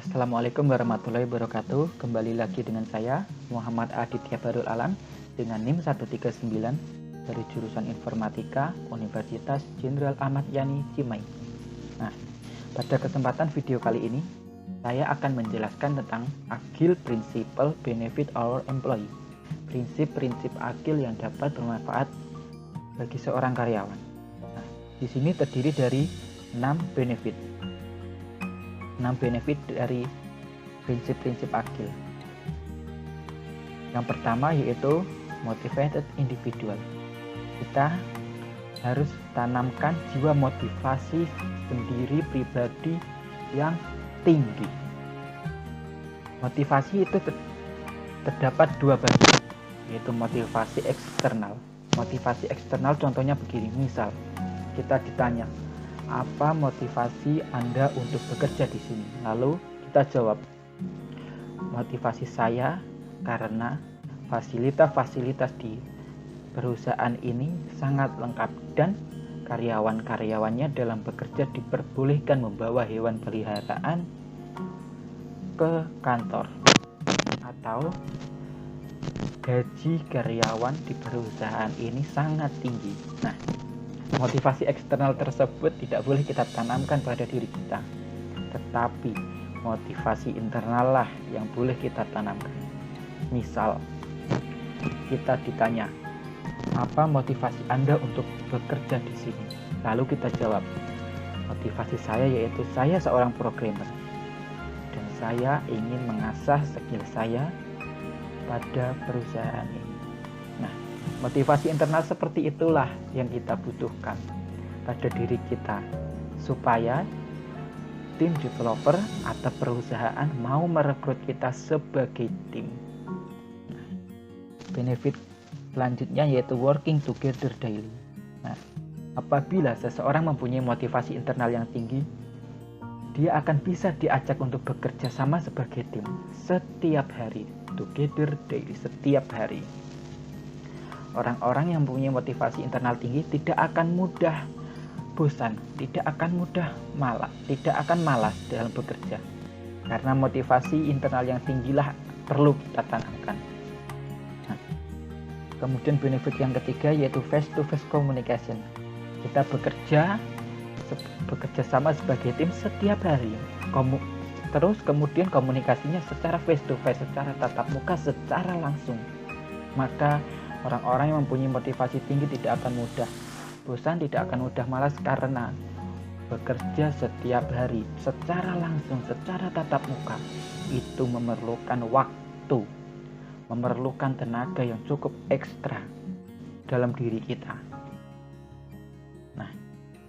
Assalamualaikum warahmatullahi wabarakatuh. Kembali lagi dengan saya Muhammad Aditya Barul Alam dengan NIM 139 dari jurusan Informatika Universitas Jenderal Ahmad Yani Cimahi. Nah, pada kesempatan video kali ini saya akan menjelaskan tentang Agile Principle Benefit Our Employee. Prinsip-prinsip agil yang dapat bermanfaat bagi seorang karyawan. Nah, di sini terdiri dari 6 benefit. 6 benefit dari prinsip-prinsip agil. Yang pertama yaitu motivated individual. Kita harus tanamkan jiwa motivasi sendiri pribadi yang tinggi. Motivasi itu terdapat dua bagian, yaitu motivasi eksternal. Motivasi eksternal contohnya begini, misal kita ditanya, apa motivasi Anda untuk bekerja di sini? Lalu kita jawab, motivasi saya karena fasilitas-fasilitas di perusahaan ini sangat lengkap dan karyawan-karyawannya dalam bekerja diperbolehkan membawa hewan peliharaan ke kantor, atau gaji karyawan di perusahaan ini sangat tinggi. Nah, motivasi eksternal tersebut tidak boleh kita tanamkan pada diri kita, tetapi motivasi internal lah yang boleh kita tanamkan. Misal, kita ditanya, apa motivasi Anda untuk bekerja di sini? Lalu kita jawab, motivasi saya yaitu saya seorang programmer dan saya ingin mengasah skill saya pada perusahaan ini. Nah, motivasi internal seperti itulah yang kita butuhkan pada diri kita supaya tim developer atau perusahaan mau merekrut kita sebagai tim. Benefit selanjutnya yaitu working together daily. Nah, apabila seseorang mempunyai motivasi internal yang tinggi, dia akan bisa diajak untuk bekerja sama sebagai tim setiap hari, together daily, setiap hari. Orang-orang yang mempunyai motivasi internal tinggi tidak akan mudah bosan, tidak akan mudah malas dalam bekerja. Karena motivasi internal yang tinggilah perlu kita tanamkan. Nah, kemudian benefit yang ketiga yaitu face-to-face communication. Kita bekerja sama sebagai tim setiap hari. Terus kemudian komunikasinya secara face-to-face, secara tatap muka, secara langsung. Maka orang-orang yang mempunyai motivasi tinggi tidak akan mudah bosan, tidak akan mudah malas karena bekerja setiap hari secara langsung, secara tatap muka. Itu memerlukan waktu, memerlukan tenaga yang cukup ekstra dalam diri kita. Nah,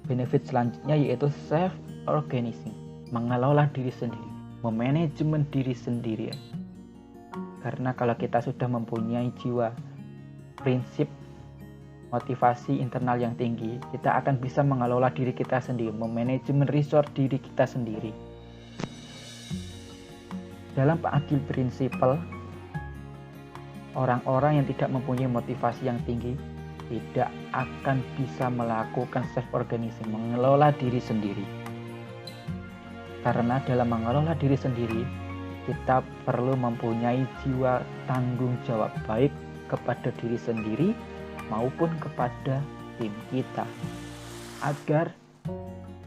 benefit selanjutnya yaitu self-organizing, mengelola diri sendiri, memanajemen diri sendiri. Karena kalau kita sudah mempunyai jiwa prinsip motivasi internal yang tinggi, kita akan bisa mengelola diri kita sendiri, memanajemen resource diri kita sendiri. Dalam Agile Principle, orang-orang yang tidak mempunyai motivasi yang tinggi tidak akan bisa melakukan self-organizing, mengelola diri sendiri. Karena dalam mengelola diri sendiri, kita perlu mempunyai jiwa tanggung jawab baik kepada diri sendiri maupun kepada tim kita, agar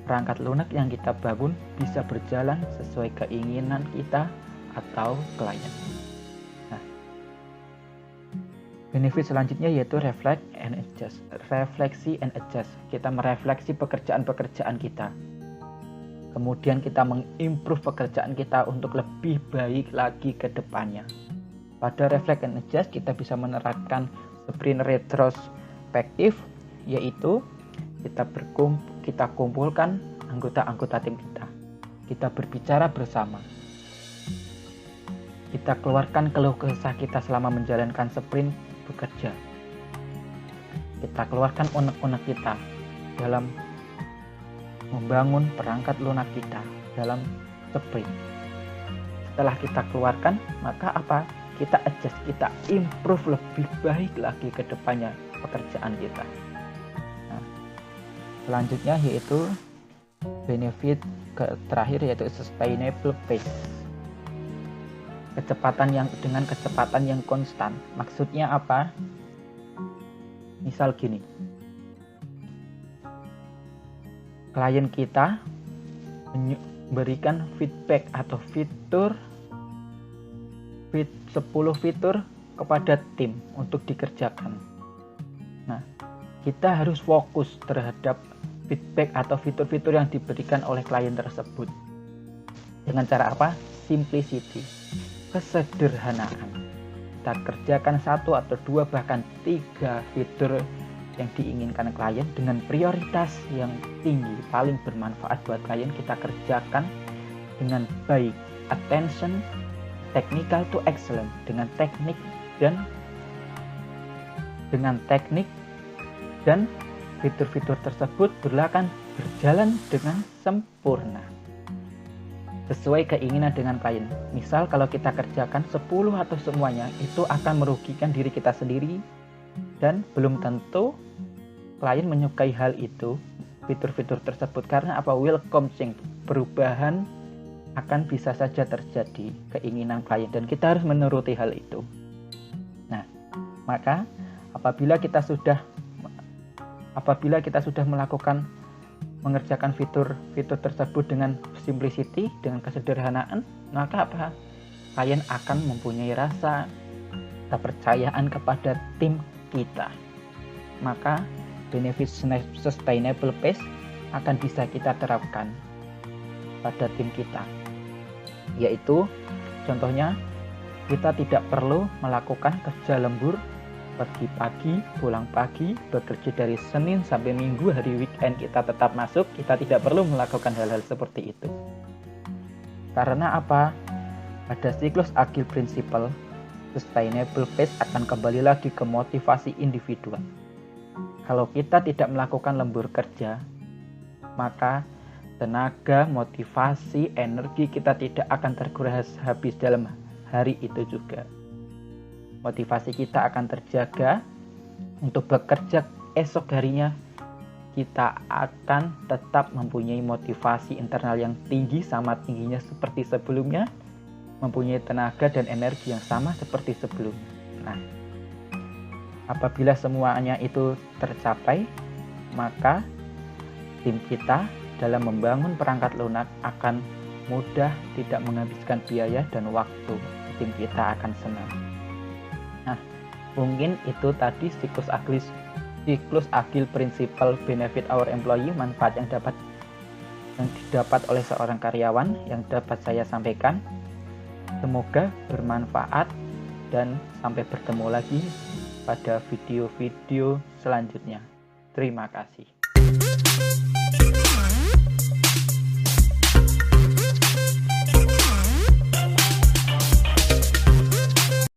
perangkat lunak yang kita bangun bisa berjalan sesuai keinginan kita atau klien. Nah, benefit selanjutnya yaitu refleksi and adjust. Kita merefleksi pekerjaan-pekerjaan kita. Kemudian kita mengimprove pekerjaan kita untuk lebih baik lagi ke depannya. Pada reflect and adjust kita bisa menerapkan sprint retrospektif, yaitu kita kumpulkan anggota-anggota tim kita. Kita berbicara bersama. Kita keluarkan keluh kesah kita selama menjalankan sprint bekerja. Kita keluarkan unek-unek kita dalam membangun perangkat lunak kita dalam sprint. Setelah kita keluarkan, maka apa? Kita adjust, kita improve lebih baik lagi ke depannya pekerjaan kita. Nah, selanjutnya yaitu benefit terakhir yaitu sustainable pace. Dengan kecepatan yang konstan. Maksudnya apa? Misal gini. Klien kita memberikan feedback atau 10 fitur kepada tim untuk dikerjakan. Nah, kita harus fokus terhadap feedback atau fitur-fitur yang diberikan oleh klien tersebut. Dengan cara apa? Simplicity, kesederhanaan. Kita kerjakan 1 atau 2 bahkan 3 fitur yang diinginkan klien dengan prioritas yang tinggi, paling bermanfaat buat klien, kita kerjakan dengan baik. Attention, technical to excellent, dengan teknik dan fitur-fitur tersebut berjalan dengan sempurna sesuai keinginan dengan klien. Misal kalau kita kerjakan 10 atau semuanya, itu akan merugikan diri kita sendiri dan belum tentu klien menyukai hal itu, fitur-fitur tersebut, karena apa? Welcome change, perubahan akan bisa saja terjadi keinginan klien dan kita harus menuruti hal itu. Nah, maka apabila kita sudah mengerjakan fitur-fitur tersebut dengan simplicity, dengan kesederhanaan, maka apa? Klien akan mempunyai rasa kepercayaan kepada tim kita. Maka benefit sustainable pace akan bisa kita terapkan pada tim kita. Yaitu contohnya, kita tidak perlu melakukan kerja lembur, pergi pagi, pulang pagi, bekerja dari Senin sampai Minggu, hari weekend kita tetap masuk. Kita tidak perlu melakukan hal-hal seperti itu. Karena apa? Pada siklus agile principle, sustainable pace akan kembali lagi ke motivasi individual. Kalau kita tidak melakukan lembur kerja, maka tenaga, motivasi, energi kita tidak akan terkuras habis dalam hari itu juga. Motivasi kita akan terjaga untuk bekerja esok harinya. Kita akan tetap mempunyai motivasi internal yang tinggi, sama tingginya seperti sebelumnya, mempunyai tenaga dan energi yang sama seperti sebelumnya. Nah, apabila semuanya itu tercapai, maka tim kita dalam membangun perangkat lunak akan mudah, tidak menghabiskan biaya dan waktu. Tim kita akan senang. Nah, mungkin itu tadi siklus agile principle benefit our employee, manfaat yang didapat oleh seorang karyawan yang dapat saya sampaikan. Semoga bermanfaat dan sampai bertemu lagi pada video-video selanjutnya. Terima kasih.